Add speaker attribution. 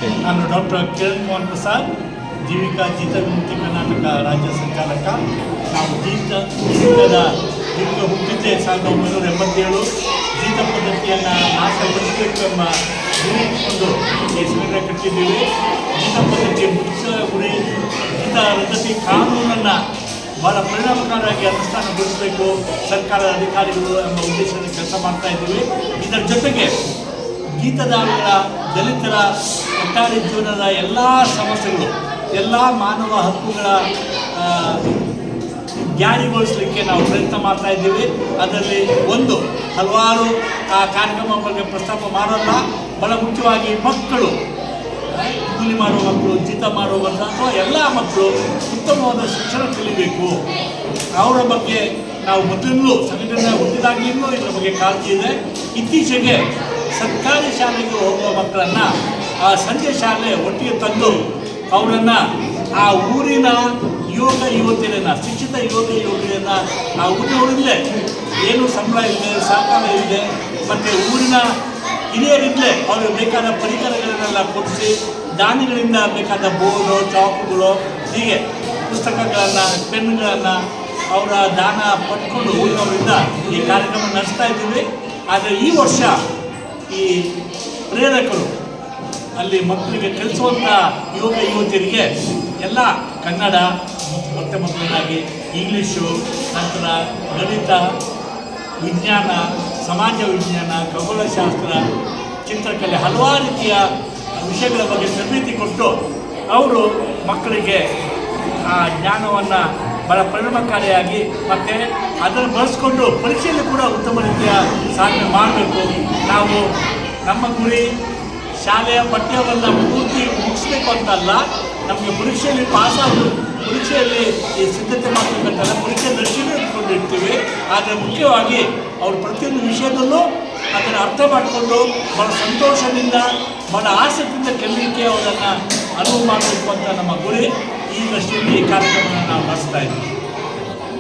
Speaker 1: ನಾನು ಡಾಕ್ಟರ್ ಕಿರಣ್ ಕುಮಾರ್ ಪ್ರಸಾದ್, ಜೀವಿಕಾ ಜೀತ ವಿಮುಕ್ತಿ ಕರ್ನಾಟಕ ರಾಜ್ಯ ಸಂಚಾಲಕ. ನಾವು ಜೀವಿಕದ ಹುಟ್ಟಿದ್ದೆ 1987. ಜೀತ ಪದ್ಧತಿಯನ್ನು ನಾಶಪಡಿಸಬೇಕು ಎಂಬ ಗುರಿ ಇಟ್ಕೊಂಡು ಈ ಸಂಘಟನೆ ಕಟ್ಟಿದ್ದೀವಿ. ಜೀತ ಪದ್ಧತಿ ಮುಖ್ಯ ಗುರಿ ಜೀತ ರದ್ದತಿ ಕಾನೂನನ್ನು ಭಾಳ ಪರಿಣಾಮಕಾರಿಯಾಗಿ ಅನುಷ್ಠಾನಗೊಳಿಸಬೇಕು ಸರ್ಕಾರದ ಅಧಿಕಾರಿಗಳು ಎಂಬ ಉದ್ದೇಶದ ಕೆಲಸ ಮಾಡ್ತಾ ಇದ್ದೀವಿ. ಇದರ ಜೊತೆಗೆ ಗೀತದಾರರ, ದಲಿತರ ಒಟ್ಟಾರೆ ಜೀವನದ ಎಲ್ಲ ಸಮಸ್ಯೆಗಳು, ಎಲ್ಲ ಮಾನವ ಹಕ್ಕುಗಳ ಜಾರಿಗೊಳಿಸಲಿಕ್ಕೆ ನಾವು ಪ್ರಯತ್ನ ಮಾಡ್ತಾ ಇದ್ದೀವಿ. ಅದರಲ್ಲಿ ಒಂದು ಹಲವಾರು ಕಾರ್ಯಕ್ರಮ ಬಗ್ಗೆ ಪ್ರಸ್ತಾಪ ಮಾಡೋಲ್ಲ. ಭಾಳ ಮುಖ್ಯವಾಗಿ ಮಕ್ಕಳು, ಕೂಲಿ ಮಾಡುವ ಮಕ್ಕಳು, ಜೀತ ಮಾಡುವಂಥ ಅಥವಾ ಎಲ್ಲ ಮಕ್ಕಳು ಉತ್ತಮವಾದ ಶಿಕ್ಷಣ ಕಲಿಬೇಕು. ಅವರ ಬಗ್ಗೆ ನಾವು ಮೊದಲಿಂದಲೂ ಸಂಘಟನೆ ಹುಟ್ಟಿದಾಗಲಿಂದಲೂ ಇದರ ಬಗ್ಗೆ ಕಾಳಜಿ ಇದೆ. ಇತ್ತೀಚೆಗೆ ಸರ್ಕಾರಿ ಶಾಲೆಗೆ ಹೋಗುವ ಮಕ್ಕಳನ್ನು ಸಂಜೆ ಶಾಲೆ ಒಟ್ಟಿಗೆ ತಂದು ಅವರನ್ನು ಆ ಊರಿನ ಯುವಕ ಯುವತಿಯರನ್ನು, ಶಿಕ್ಷಿತ ಯುವಕ ಯುವತಿಯರನ್ನು ಆ ಊರಿನವರಿಲ್ಲೇ ಏನು ಸಂಬಳ ಇದೆ, ಸಹಕಾರ ಇದೆ, ಮತ್ತು ಊರಿನ ಹಿರಿಯರಿಲ್ಲೇ ಅವ್ರಿಗೆ ಬೇಕಾದ ಪರಿಕರಗಳನ್ನೆಲ್ಲ ಕೊಡಿಸಿ, ದಾನಿಗಳಿಂದ ಬೇಕಾದ ಬೋರ್ಡು, ಚಾಕುಗಳು, ಹೀಗೆ ಪುಸ್ತಕಗಳನ್ನು, ಪೆನ್ಗಳನ್ನು ಅವರ ದಾನ ಪಡ್ಕೊಂಡು ಊರಿನವರಿಂದ ಈ ಕಾರ್ಯಕ್ರಮ ನಡೆಸ್ತಾ ಇದ್ದೀವಿ. ಆದರೆ ಈ ವರ್ಷ ಈ ಪ್ರೇರಕರು ಅಲ್ಲಿ ಮಕ್ಕಳಿಗೆ ಕಲಿಸುವಂಥ ಯುವಕ ಯುವತಿಯರಿಗೆ ಎಲ್ಲ ಕನ್ನಡ ಮೊದಲನೇದಾಗಿ, ಇಂಗ್ಲೀಷು, ನಂತರ ಗಣಿತ, ವಿಜ್ಞಾನ, ಸಮಾಜ ವಿಜ್ಞಾನ, ಖಗೋಳಶಾಸ್ತ್ರ, ಚಿತ್ರಕಲೆ, ಹಲವಾರು ರೀತಿಯ ವಿಷಯಗಳ ಬಗ್ಗೆ ತರಬೇತಿ ಕೊಟ್ಟು ಅವರು ಮಕ್ಕಳಿಗೆ ಆ ಜ್ಞಾನವನ್ನು ಭಾಳ ಪರಿಣಾಮಕಾರಿಯಾಗಿ ಮತ್ತು ಅದನ್ನು ಬಳಸ್ಕೊಂಡು ಪರೀಕ್ಷೆಯಲ್ಲಿ ಕೂಡ ಉತ್ತಮ ರೀತಿಯ ಸಾಧನೆ ಮಾಡಬೇಕು. ನಾವು ನಮ್ಮ ಗುರಿ ಶಾಲೆಯ ಪಠ್ಯವನ್ನು ಪೂರ್ತಿ ಮುಗಿಸ್ಬೇಕು ಅಂತಲ್ಲ, ನಮಗೆ ಪರೀಕ್ಷೆಯಲ್ಲಿ ಪಾಸಾಗು, ಪರೀಕ್ಷೆಯಲ್ಲಿ ಈ ಸಿದ್ಧತೆ ಮಾಡಬೇಕಂತಲ್ಲ, ಪರೀಕ್ಷೆ ದೃಷ್ಟಿನೂ ಇಟ್ಕೊಂಡಿರ್ತೀವಿ. ಆದರೆ ಮುಖ್ಯವಾಗಿ ಅವರು ಪ್ರತಿಯೊಂದು ವಿಷಯದಲ್ಲೂ ಅದನ್ನು ಅರ್ಥ ಮಾಡಿಕೊಂಡು ಭಾಳ ಸಂತೋಷದಿಂದ, ಭಾಳ ಆಸಕ್ತಿಯಿಂದ ಕಲಿಯಲಿಕ್ಕೆ ಅವರನ್ನು ಅನುವು ಮಾಡಬೇಕು ಅಂತ ನಮ್ಮ ಗುರಿ. ಈ ದೃಷ್ಟಿಯಲ್ಲಿ ಈ ಕಾರ್ಯಕ್ರಮವನ್ನು ನಾವು ನಡೆಸ್ತಾ ಇದ್ದೀವಿ.